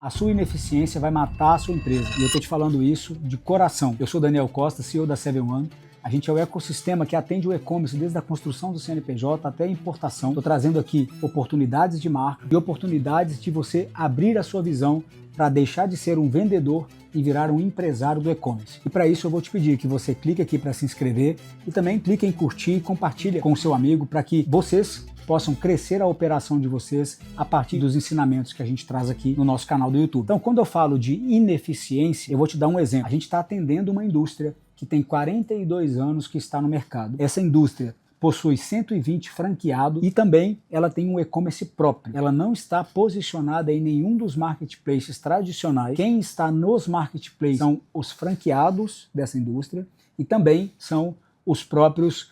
A sua ineficiência vai matar a sua empresa. E eu estou te falando isso de coração. Eu sou Daniel Costa, CEO da 7-One. A gente é o ecossistema que atende o e-commerce desde a construção do CNPJ até a importação. Estou trazendo aqui oportunidades de marca e oportunidades de você abrir a sua visão para deixar de ser um vendedor e virar um empresário do e-commerce. E para isso eu vou te pedir que você clique aqui para se inscrever e também clique em curtir e compartilhe com o seu amigo para que vocês possam crescer a operação de vocês a partir dos ensinamentos que a gente traz aqui no nosso canal do YouTube. Então, quando eu falo de ineficiência, eu vou te dar um exemplo. A gente está atendendo uma indústria que tem 42 anos que está no mercado. Essa indústria possui 120 franqueados e também ela tem um e-commerce próprio. Ela não está posicionada em nenhum dos marketplaces tradicionais. Quem está nos marketplaces são os franqueados dessa indústria e também são os próprios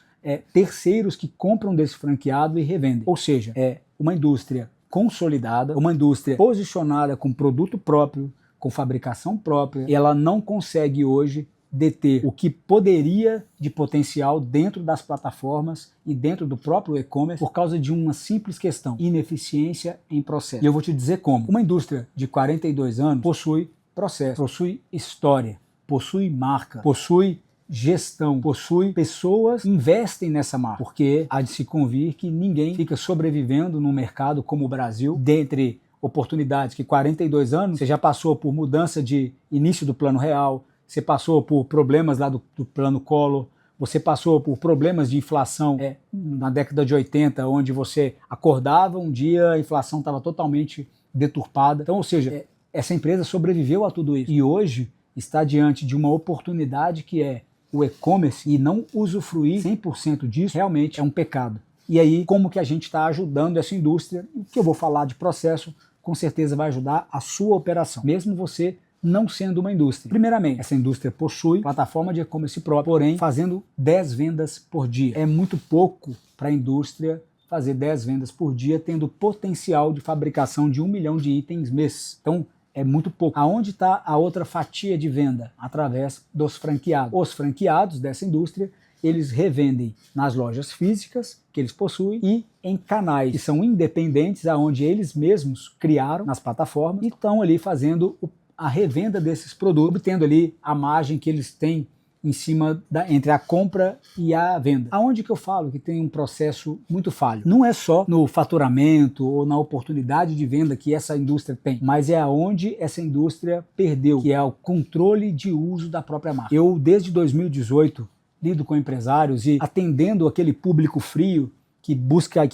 terceiros que compram desse franqueado e revendem. Ou seja, é uma indústria consolidada, uma indústria posicionada com produto próprio, com fabricação própria, e ela não consegue hoje deter o que poderia de potencial dentro das plataformas e dentro do próprio e-commerce por causa de uma simples questão: ineficiência em processo. E eu vou te dizer como. Uma indústria de 42 anos possui processo, possui história, possui marca, possui gestão, possui pessoas que investem nessa marca, porque há de se convir que ninguém fica sobrevivendo num mercado como o Brasil, dentre oportunidades que 42 anos, você já passou por mudança de início do Plano Real, você passou por problemas lá do Plano Collor, você passou por problemas de inflação na década de 80, onde você acordava um dia, a inflação estava totalmente deturpada. Então, ou seja, essa empresa sobreviveu a tudo isso e hoje está diante de uma oportunidade que é o e-commerce, e não usufruir 100% disso realmente é um pecado. E aí, como que a gente está ajudando essa indústria? O que eu vou falar de processo, com certeza vai ajudar a sua operação, mesmo você não sendo uma indústria. Primeiramente, essa indústria possui plataforma de e-commerce própria, porém fazendo 10 vendas por dia. É muito pouco para a indústria fazer 10 vendas por dia, tendo potencial de fabricação de 1 milhão de itens mês. Então, é muito pouco. Aonde está a outra fatia de venda? Através dos franqueados. Os franqueados dessa indústria, eles revendem nas lojas físicas que eles possuem e em canais que são independentes, aonde eles mesmos criaram nas plataformas e estão ali fazendo a revenda desses produtos, obtendo ali a margem que eles têm em cima entre a compra e a venda. Aonde que eu falo que tem um processo muito falho? Não é só no faturamento ou na oportunidade de venda que essa indústria tem, mas é aonde essa indústria perdeu, que é o controle de uso da própria marca. Eu, desde 2018, lido com empresários e atendendo aquele público frio que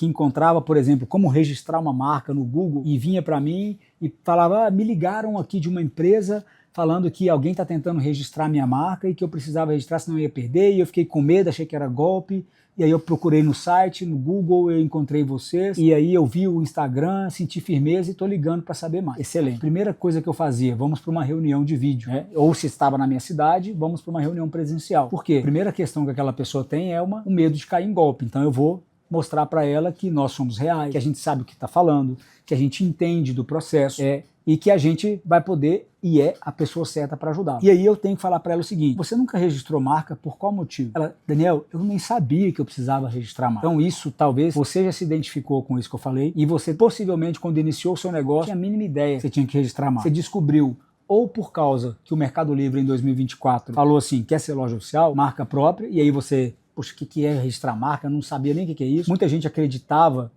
encontrava, por exemplo, como registrar uma marca no Google e vinha para mim e falava: me ligaram aqui de uma empresa falando que alguém está tentando registrar minha marca e que eu precisava registrar, senão eu ia perder, e eu fiquei com medo, achei que era golpe, e aí eu procurei no site, no Google, eu encontrei vocês, e aí eu vi o Instagram, senti firmeza e estou ligando para saber mais. Excelente. Primeira coisa que eu fazia, vamos para uma reunião de vídeo, né? Ou se estava na minha cidade, vamos para uma reunião presencial. Por quê? A primeira questão que aquela pessoa tem é o medo de cair em golpe, então eu vou mostrar para ela que nós somos reais, que a gente sabe o que está falando, que a gente entende do processo, e que a gente vai poder e é a pessoa certa para ajudar. E aí eu tenho que falar para ela o seguinte: você nunca registrou marca, por qual motivo? Ela: Daniel, eu nem sabia que eu precisava registrar marca. Então isso, talvez, você já se identificou com isso que eu falei, e você possivelmente, quando iniciou o seu negócio, tinha a mínima ideia que você tinha que registrar marca. Você descobriu, ou por causa que o Mercado Livre em 2024 falou assim, quer ser loja oficial, marca própria, e aí você: poxa, o que é registrar marca? Eu não sabia nem o que é isso. Muita gente acreditava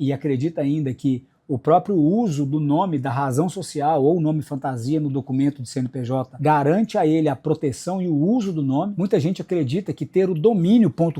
e acredita ainda que o próprio uso do nome da razão social ou nome fantasia no documento de CNPJ garante a ele a proteção e o uso do nome. Muita gente acredita que ter o domínio.com.br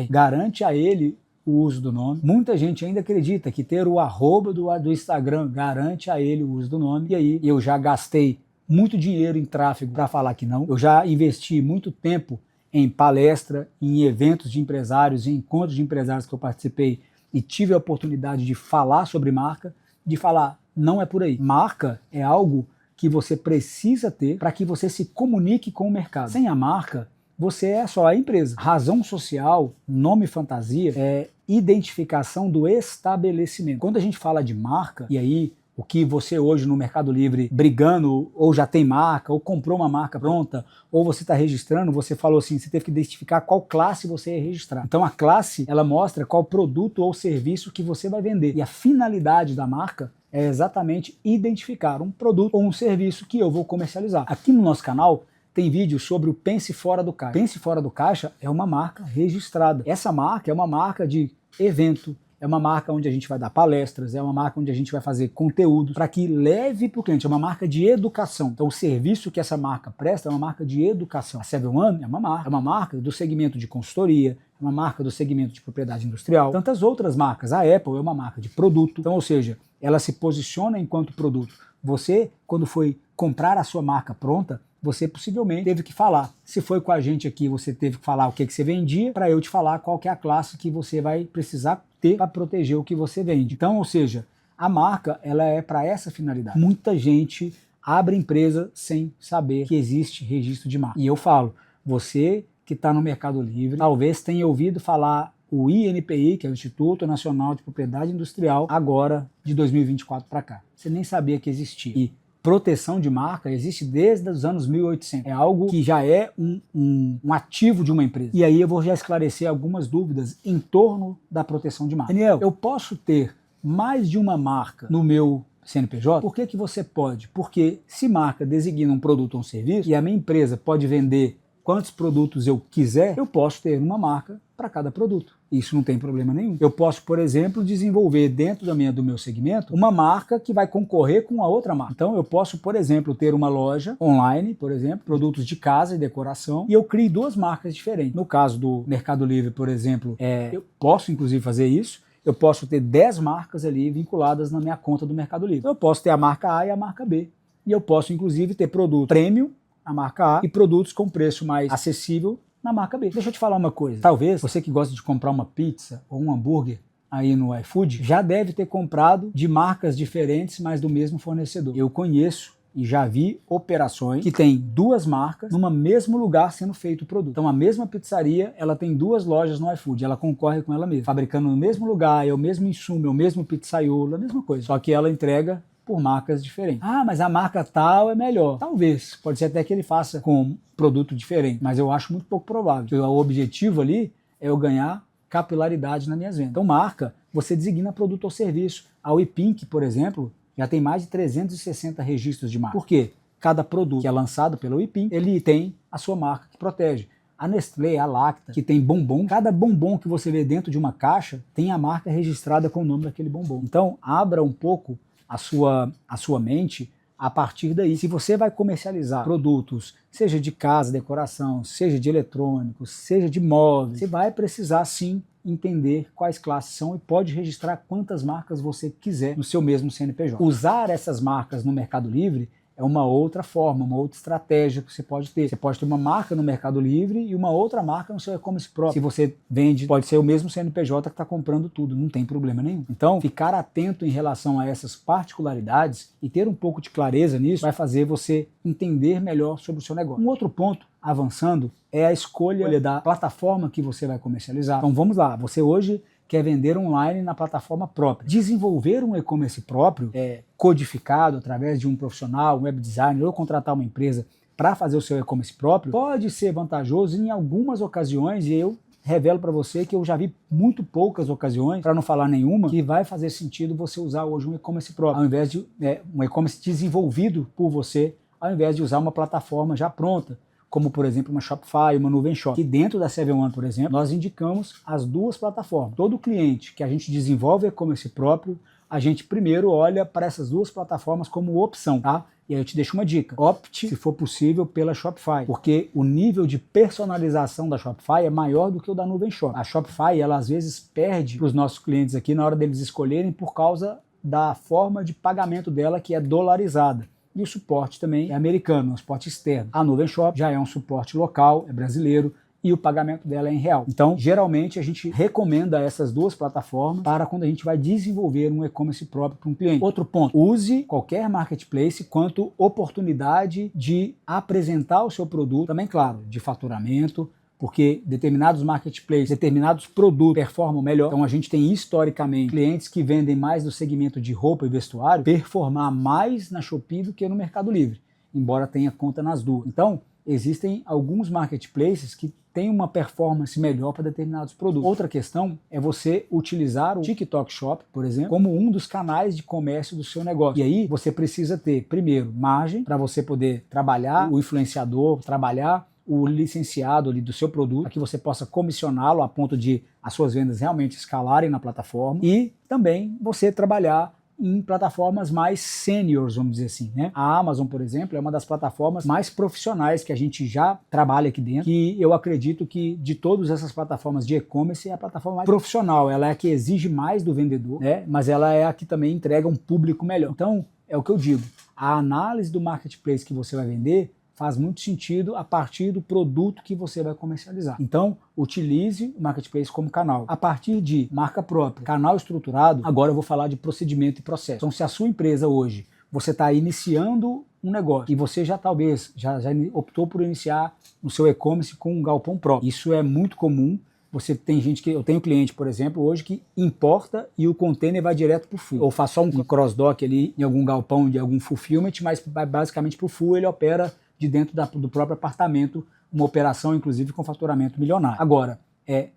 garante a ele o uso do nome. Muita gente ainda acredita que ter o arroba do Instagram garante a ele o uso do nome. E aí eu já gastei muito dinheiro em tráfego para falar que não. Eu já investi muito tempo em palestra, em eventos de empresários, em encontros de empresários que eu participei e tive a oportunidade de falar sobre marca, de falar: não é por aí. Marca é algo que você precisa ter para que você se comunique com o mercado. Sem a marca, você é só a empresa. Razão social, nome fantasia, é identificação do estabelecimento. Quando a gente fala de marca, e aí o que você hoje no Mercado Livre brigando, ou já tem marca, ou comprou uma marca pronta, ou você está registrando, você falou assim, você teve que identificar qual classe você ia registrar. Então a classe, ela mostra qual produto ou serviço que você vai vender. E a finalidade da marca é exatamente identificar um produto ou um serviço que eu vou comercializar. Aqui no nosso canal tem vídeo sobre o Pense Fora do Caixa. Pense Fora do Caixa é uma marca registrada. Essa marca é uma marca de evento, é uma marca onde a gente vai dar palestras, é uma marca onde a gente vai fazer conteúdo para que leve para o cliente, é uma marca de educação. Então o serviço que essa marca presta é uma marca de educação. A 7-One é uma marca do segmento de consultoria, é uma marca do segmento de propriedade industrial. Tantas outras marcas, a Apple é uma marca de produto, então ou seja, ela se posiciona enquanto produto. Você, quando foi comprar a sua marca pronta, você possivelmente teve que falar. Se foi com a gente aqui, você teve que falar o que você vendia, para eu te falar qual que é a classe que você vai precisar ter para proteger o que você vende. Então, ou seja, a marca ela é para essa finalidade. Muita gente abre empresa sem saber que existe registro de marca. E eu falo, você que está no Mercado Livre, talvez tenha ouvido falar o INPI, que é o Instituto Nacional de Propriedade Industrial, agora de 2024 para cá. Você nem sabia que existia. E proteção de marca existe desde os anos 1800. É algo que já é um ativo de uma empresa. E aí eu vou já esclarecer algumas dúvidas em torno da proteção de marca. Daniel, eu posso ter mais de uma marca no meu CNPJ? Por que você pode? Porque se marca designa um produto ou um serviço e a minha empresa pode vender quantos produtos eu quiser, eu posso ter uma marca para cada produto. Isso não tem problema nenhum. Eu posso, por exemplo, desenvolver dentro do meu segmento uma marca que vai concorrer com a outra marca. Então eu posso, por exemplo, ter uma loja online, por exemplo, produtos de casa e decoração, e eu crio duas marcas diferentes. No caso do Mercado Livre, por exemplo, eu posso inclusive fazer isso. Eu posso ter 10 marcas ali vinculadas na minha conta do Mercado Livre. Então, eu posso ter a marca A e a marca B. E eu posso inclusive ter produto premium na marca A e produtos com preço mais acessível na marca B. Deixa eu te falar uma coisa. Talvez você que gosta de comprar uma pizza ou um hambúrguer aí no iFood já deve ter comprado de marcas diferentes, mas do mesmo fornecedor. Eu conheço e já vi operações que tem duas marcas no mesmo lugar sendo feito o produto. Então a mesma pizzaria, ela tem duas lojas no iFood, ela concorre com ela mesma, fabricando no mesmo lugar, é o mesmo insumo, é o mesmo pizzaiolo, a mesma coisa. Só que ela entrega por marcas diferentes. Ah, mas a marca tal é melhor. Talvez, pode ser até que ele faça com produto diferente, mas eu acho muito pouco provável. O objetivo ali é eu ganhar capilaridade nas minhas vendas. Então marca, você designa produto ou serviço. A WePink, por exemplo, já tem mais de 360 registros de marca. Por quê? Cada produto que é lançado pela WePink, ele tem a sua marca que protege. A Nestlé, a Lacta, que tem bombom, cada bombom que você vê dentro de uma caixa tem a marca registrada com o nome daquele bombom. Então abra um pouco a sua mente a partir daí. Se você vai comercializar produtos, seja de casa, decoração, seja de eletrônicos, seja de móveis, você vai precisar sim entender quais classes são e pode registrar quantas marcas você quiser no seu mesmo CNPJ. Usar essas marcas no Mercado Livre é uma outra forma, uma outra estratégia que você pode ter. Você pode ter uma marca no Mercado Livre e uma outra marca no seu e-commerce próprio. Se você vende, pode ser o mesmo CNPJ que está comprando tudo, não tem problema nenhum. Então, ficar atento em relação a essas particularidades e ter um pouco de clareza nisso vai fazer você entender melhor sobre o seu negócio. Um outro ponto, avançando, é a escolha da plataforma que você vai comercializar. Então vamos lá, você hoje quer vender online na plataforma própria. Desenvolver um e-commerce próprio, codificado através de um profissional, um web designer ou contratar uma empresa para fazer o seu e-commerce próprio, pode ser vantajoso em algumas ocasiões, e eu revelo para você que eu já vi muito poucas ocasiões, para não falar nenhuma, que vai fazer sentido você usar hoje um e-commerce próprio, ao invés de um e-commerce desenvolvido por você, ao invés de usar uma plataforma já pronta, como por exemplo uma Shopify, uma Nuvem Shop. E dentro da 7-One, por exemplo, nós indicamos as duas plataformas. Todo cliente que a gente desenvolve e-commerce próprio, a gente primeiro olha para essas duas plataformas como opção, tá? E aí eu te deixo uma dica. Opte, se for possível, pela Shopify, porque o nível de personalização da Shopify é maior do que o da Nuvem Shop. A Shopify, ela às vezes perde para os nossos clientes aqui na hora deles escolherem por causa da forma de pagamento dela, que é dolarizada. E o suporte também é americano, é um suporte externo. A Nuvem Shop já é um suporte local, é brasileiro, e o pagamento dela é em real. Então, geralmente, a gente recomenda essas duas plataformas para quando a gente vai desenvolver um e-commerce próprio para um cliente. Outro ponto, use qualquer marketplace quanto oportunidade de apresentar o seu produto, também, claro, de faturamento, porque determinados marketplaces, determinados produtos performam melhor. Então a gente tem historicamente clientes que vendem mais no segmento de roupa e vestuário performar mais na Shopee do que no Mercado Livre, embora tenha conta nas duas. Então existem alguns marketplaces que tem uma performance melhor para determinados produtos. Outra questão é você utilizar o TikTok Shop, por exemplo, como um dos canais de comércio do seu negócio. E aí você precisa ter, primeiro, margem para você poder trabalhar o influenciador, trabalhar o licenciado ali do seu produto, para que você possa comissioná-lo a ponto de as suas vendas realmente escalarem na plataforma, e também você trabalhar em plataformas mais seniors, vamos dizer assim, né? A Amazon, por exemplo, é uma das plataformas mais profissionais que a gente já trabalha aqui dentro, que eu acredito que de todas essas plataformas de e-commerce é a plataforma mais profissional. Ela é a que exige mais do vendedor, né? Mas ela é a que também entrega um público melhor. Então, é o que eu digo, a análise do marketplace que você vai vender faz muito sentido a partir do produto que você vai comercializar. Então, utilize o marketplace como canal. A partir de marca própria, canal estruturado, agora eu vou falar de procedimento e processo. Então, se a sua empresa hoje, você está iniciando um negócio e você já talvez já optou por iniciar o seu e-commerce com um galpão próprio. Isso é muito comum. Você tem gente que, eu tenho cliente, por exemplo, hoje que importa e o container vai direto para o full. Ou faz só um cross-dock ali em algum galpão de algum fulfillment, mas vai basicamente para o full, ele opera de dentro do próprio apartamento, uma operação, inclusive, com faturamento milionário. Agora,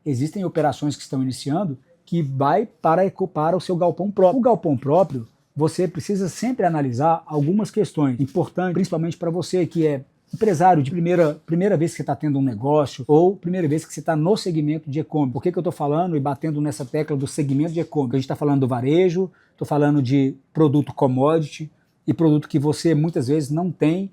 existem operações que estão iniciando que vai para o seu galpão próprio. O galpão próprio, você precisa sempre analisar algumas questões importantes, principalmente para você que é empresário de primeira vez que você está tendo um negócio ou primeira vez que você está no segmento de e-commerce. Por que eu estou falando e batendo nessa tecla do segmento de e-commerce? A gente está falando do varejo, estou falando de produto commodity e produto que você muitas vezes não tem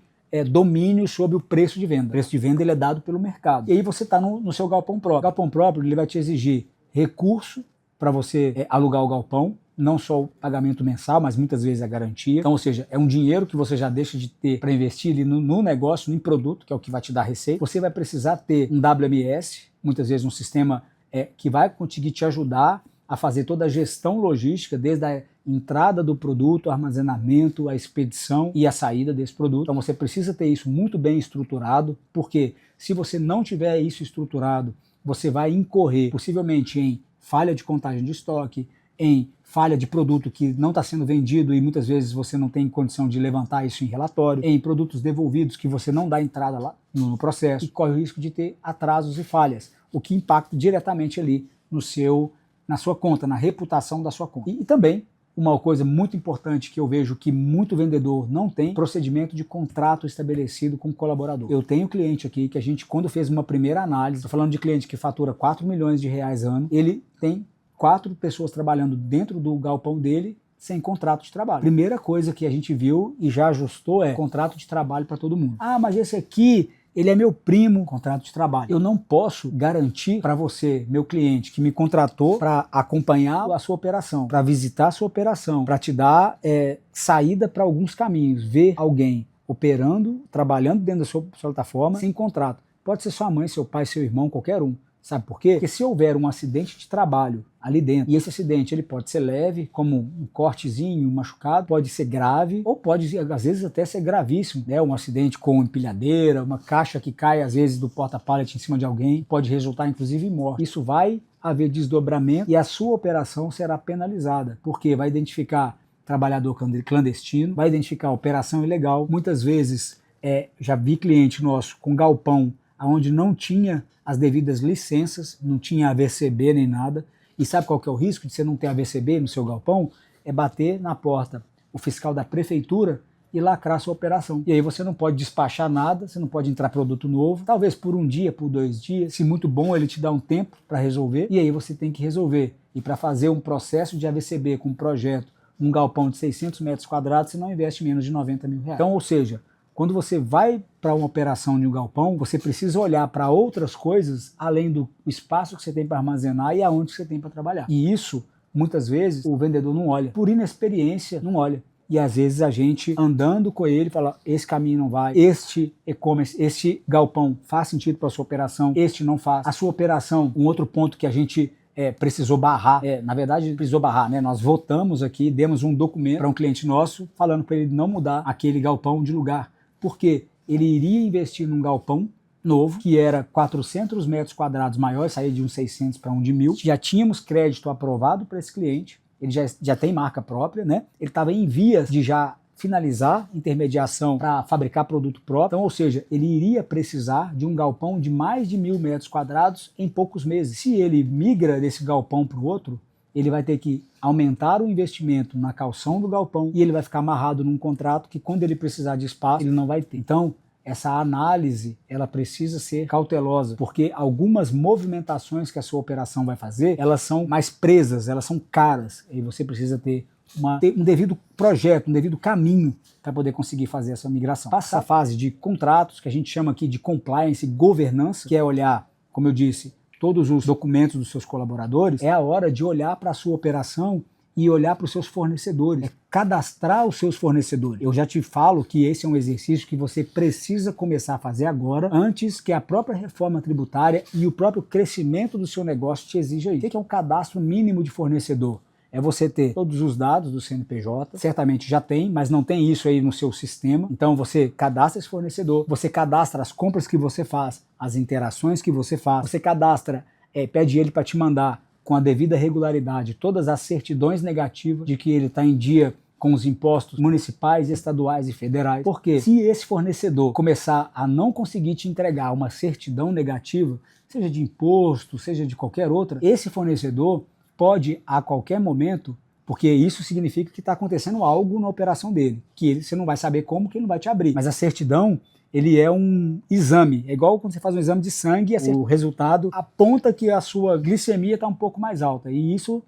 domínio sobre o preço de venda. O preço de venda ele é dado pelo mercado. E aí você está no seu galpão próprio. O galpão próprio ele vai te exigir recurso para você alugar o galpão, não só o pagamento mensal, mas muitas vezes a garantia. Então, ou seja, é um dinheiro que você já deixa de ter para investir ali no negócio, no produto, que é o que vai te dar receita. Você vai precisar ter um WMS, muitas vezes um sistema que vai conseguir te ajudar a fazer toda a gestão logística, desde a entrada do produto, o armazenamento, a expedição e a saída desse produto. Então você precisa ter isso muito bem estruturado, porque se você não tiver isso estruturado, você vai incorrer possivelmente em falha de contagem de estoque, em falha de produto que não está sendo vendido e muitas vezes você não tem condição de levantar isso em relatório, em produtos devolvidos que você não dá entrada lá no processo e corre o risco de ter atrasos e falhas, o que impacta diretamente ali na sua conta, na reputação da sua conta. E também, uma coisa muito importante que eu vejo que muito vendedor não tem, procedimento de contrato estabelecido com o colaborador. Eu tenho cliente aqui que a gente, quando fez uma primeira análise, estou falando de cliente que fatura 4 milhões de reais ano, ele tem 4 pessoas trabalhando dentro do galpão dele sem contrato de trabalho. Primeira coisa que a gente viu e já ajustou é contrato de trabalho para todo mundo. Ah, mas esse aqui ele é meu primo, contrato de trabalho. Eu não posso garantir para você, meu cliente, que me contratou para acompanhar a sua operação, para visitar a sua operação, para te dar saída para alguns caminhos, ver alguém operando, trabalhando dentro da sua plataforma sem contrato. Pode ser sua mãe, seu pai, seu irmão, qualquer um. Sabe por quê? Porque se houver um acidente de trabalho ali dentro, e esse acidente ele pode ser leve, como um cortezinho, um machucado, pode ser grave, ou pode às vezes até ser gravíssimo, né? Um acidente com empilhadeira, uma caixa que cai às vezes do porta-pallet em cima de alguém, pode resultar inclusive em morte. Isso vai haver desdobramento e a sua operação será penalizada, porque vai identificar trabalhador clandestino, vai identificar operação ilegal. Muitas vezes já vi cliente nosso com galpão onde não tinha as devidas licenças, não tinha AVCB nem nada. E sabe qual que é o risco de você não ter AVCB no seu galpão? É bater na porta o fiscal da prefeitura e lacrar sua operação. E aí você não pode despachar nada, você não pode entrar produto novo, talvez por um dia, por 2 dias. Se muito bom, ele te dá um tempo para resolver, e aí você tem que resolver. E para fazer um processo de AVCB com um projeto, um galpão de 600 metros quadrados, você não investe menos de 90 mil reais. Então, ou seja, quando você vai para uma operação de um galpão, você precisa olhar para outras coisas além do espaço que você tem para armazenar e aonde você tem para trabalhar. E isso, muitas vezes, o vendedor não olha. Por inexperiência, não olha. E às vezes a gente, andando com ele, fala, esse caminho não vai, este e-commerce, este galpão faz sentido para a sua operação, este não faz. A sua operação, um outro ponto que a gente precisou barrar, na verdade precisou barrar, né? Nós votamos aqui, demos um documento para um cliente nosso, falando para ele não mudar aquele galpão de lugar. Porque ele iria investir num galpão novo, que era 400 metros quadrados maior, saía de uns 600 para um de 1.000. Já tínhamos crédito aprovado para esse cliente, ele já tem marca própria, né? Ele estava em vias de já finalizar intermediação para fabricar produto próprio. Então, ou seja, ele iria precisar de um galpão de mais de 1.000 metros quadrados em poucos meses. Se ele migra desse galpão para o outro, ele vai ter que aumentar o investimento na calção do galpão e ele vai ficar amarrado num contrato que, quando ele precisar de espaço, ele não vai ter. Então, essa análise, ela precisa ser cautelosa, porque algumas movimentações que a sua operação vai fazer, elas são mais presas, elas são caras, e você precisa ter um devido projeto, um devido caminho para poder conseguir fazer essa migração. Passa a fase de contratos, que a gente chama aqui de compliance, governança, que é olhar, como eu disse, todos os documentos dos seus colaboradores. É a hora de olhar para a sua operação e olhar para os seus fornecedores, é cadastrar os seus fornecedores. Eu já te falo que esse é um exercício que você precisa começar a fazer agora, antes que a própria reforma tributária e o próprio crescimento do seu negócio te exija isso. O que é um cadastro mínimo de fornecedor? É você ter todos os dados do CNPJ, certamente já tem, mas não tem isso aí no seu sistema. Então você cadastra esse fornecedor, você cadastra as compras que você faz, as interações que você faz, você cadastra, pede ele para te mandar com a devida regularidade todas as certidões negativas de que ele está em dia com os impostos municipais, estaduais e federais. Porque se esse fornecedor começar a não conseguir te entregar uma certidão negativa, seja de imposto, seja de qualquer outra, esse fornecedor pode, a qualquer momento, porque isso significa que está acontecendo algo na operação dele, que você não vai saber como, que ele não vai te abrir. Mas a certidão, ele é um exame, é igual quando você faz um exame de sangue, o resultado aponta que a sua glicemia está um pouco mais alta, e isso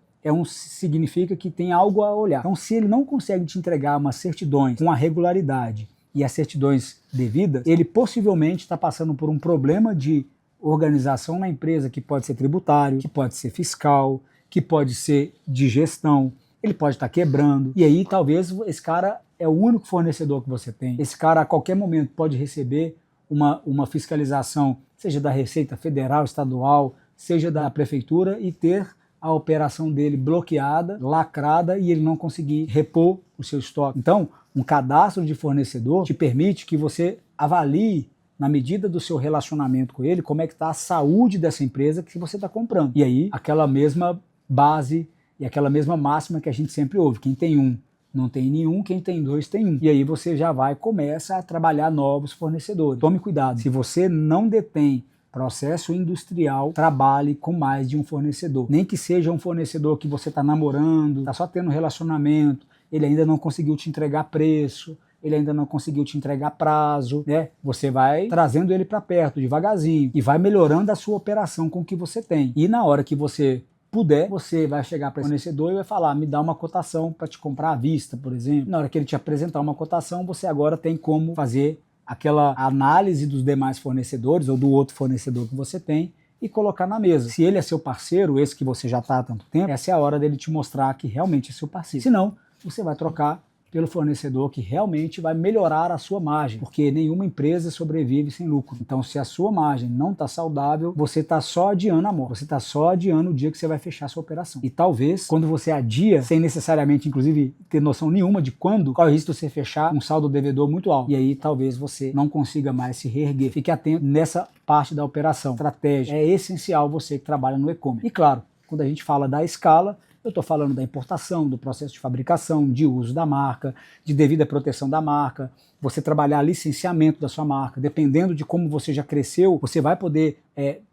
significa que tem algo a olhar. Então, se ele não consegue te entregar umas certidões com a regularidade e as certidões devidas, ele possivelmente está passando por um problema de organização na empresa, que pode ser tributário, que pode ser fiscal, que pode ser de gestão, ele pode estar quebrando, e aí talvez esse cara é o único fornecedor que você tem. Esse cara a qualquer momento pode receber uma fiscalização, seja da Receita Federal, estadual, seja da prefeitura, e ter a operação dele bloqueada, lacrada, e ele não conseguir repor o seu estoque. Então, um cadastro de fornecedor te permite que você avalie, na medida do seu relacionamento com ele, como é que está a saúde dessa empresa que você está comprando. E aí, aquela mesma base e aquela mesma máxima que a gente sempre ouve: quem tem um não tem nenhum, quem tem dois tem um. E aí você já começa a trabalhar novos fornecedores. Tome cuidado, se você não detém processo industrial, trabalhe com mais de um fornecedor. Nem que seja um fornecedor que você está namorando, está só tendo relacionamento, ele ainda não conseguiu te entregar preço, ele ainda não conseguiu te entregar prazo, né? Você vai trazendo ele para perto, devagarzinho, e vai melhorando a sua operação com o que você tem. E na hora que você puder, você vai chegar para o fornecedor e vai falar: me dá uma cotação para te comprar à vista, por exemplo. Na hora que ele te apresentar uma cotação, você agora tem como fazer aquela análise dos demais fornecedores ou do outro fornecedor que você tem e colocar na mesa. Se ele é seu parceiro, esse que você já está há tanto tempo, essa é a hora dele te mostrar que realmente é seu parceiro. Se não, você vai trocar pelo fornecedor que realmente vai melhorar a sua margem, porque nenhuma empresa sobrevive sem lucro. Então, se a sua margem não está saudável, você está só adiando a morte, você está só adiando o dia que você vai fechar a sua operação. E talvez, quando você adia, sem necessariamente, inclusive, ter noção nenhuma de quando, corre o risco de você fechar um saldo devedor muito alto. E aí, talvez você não consiga mais se reerguer. Fique atento nessa parte da operação. Estratégia. É essencial você que trabalha no e-commerce. E claro, quando a gente fala da escala, eu estou falando da importação, do processo de fabricação, de uso da marca, de devida proteção da marca, você trabalhar licenciamento da sua marca. Dependendo de como você já cresceu, você vai poder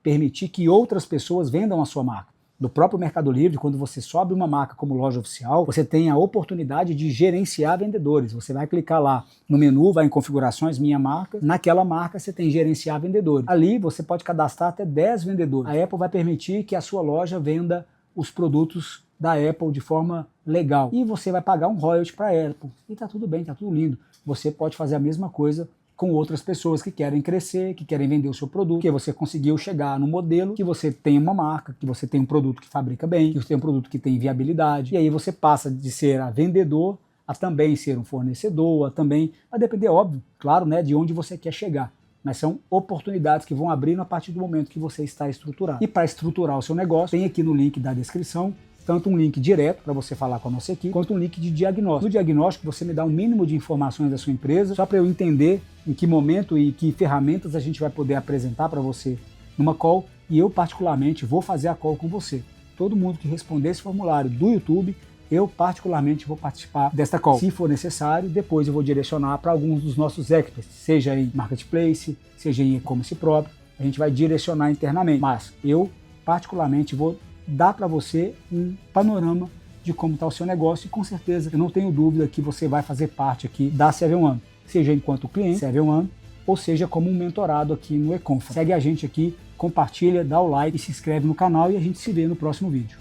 permitir que outras pessoas vendam a sua marca. No próprio Mercado Livre, quando você sobe uma marca como loja oficial, você tem a oportunidade de gerenciar vendedores. Você vai clicar lá no menu, vai em configurações, minha marca, naquela marca você tem gerenciar vendedores. Ali você pode cadastrar até 10 vendedores. A Apple vai permitir que a sua loja venda os produtos da Apple de forma legal. E você vai pagar um royalty para a Apple. E tá tudo bem, tá tudo lindo. Você pode fazer a mesma coisa com outras pessoas que querem crescer, que querem vender o seu produto, que você conseguiu chegar no modelo, que você tem uma marca, que você tem um produto que fabrica bem, que você tem um produto que tem viabilidade. E aí você passa de ser a vendedor a também ser um fornecedor, a também... Vai depender, óbvio, claro, né, de onde você quer chegar. Mas são oportunidades que vão abrindo a partir do momento que você está estruturado. E para estruturar o seu negócio, tem aqui no link da descrição tanto um link direto para você falar com a nossa equipe, quanto um link de diagnóstico. No diagnóstico, você me dá um mínimo de informações da sua empresa, só para eu entender em que momento e que ferramentas a gente vai poder apresentar para você numa call, e eu particularmente vou fazer a call com você. Todo mundo que responder esse formulário do YouTube, eu particularmente vou participar desta call. Se for necessário, depois eu vou direcionar para alguns dos nossos experts, seja em marketplace, seja em e-commerce próprio, a gente vai direcionar internamente. Mas eu particularmente vou dar para você um panorama de como está o seu negócio e com certeza eu não tenho dúvida que você vai fazer parte aqui da 7-One, seja enquanto cliente 7-One ou seja como um mentorado aqui no eConfa. Segue a gente aqui, compartilha, dá o like e se inscreve no canal e a gente se vê no próximo vídeo.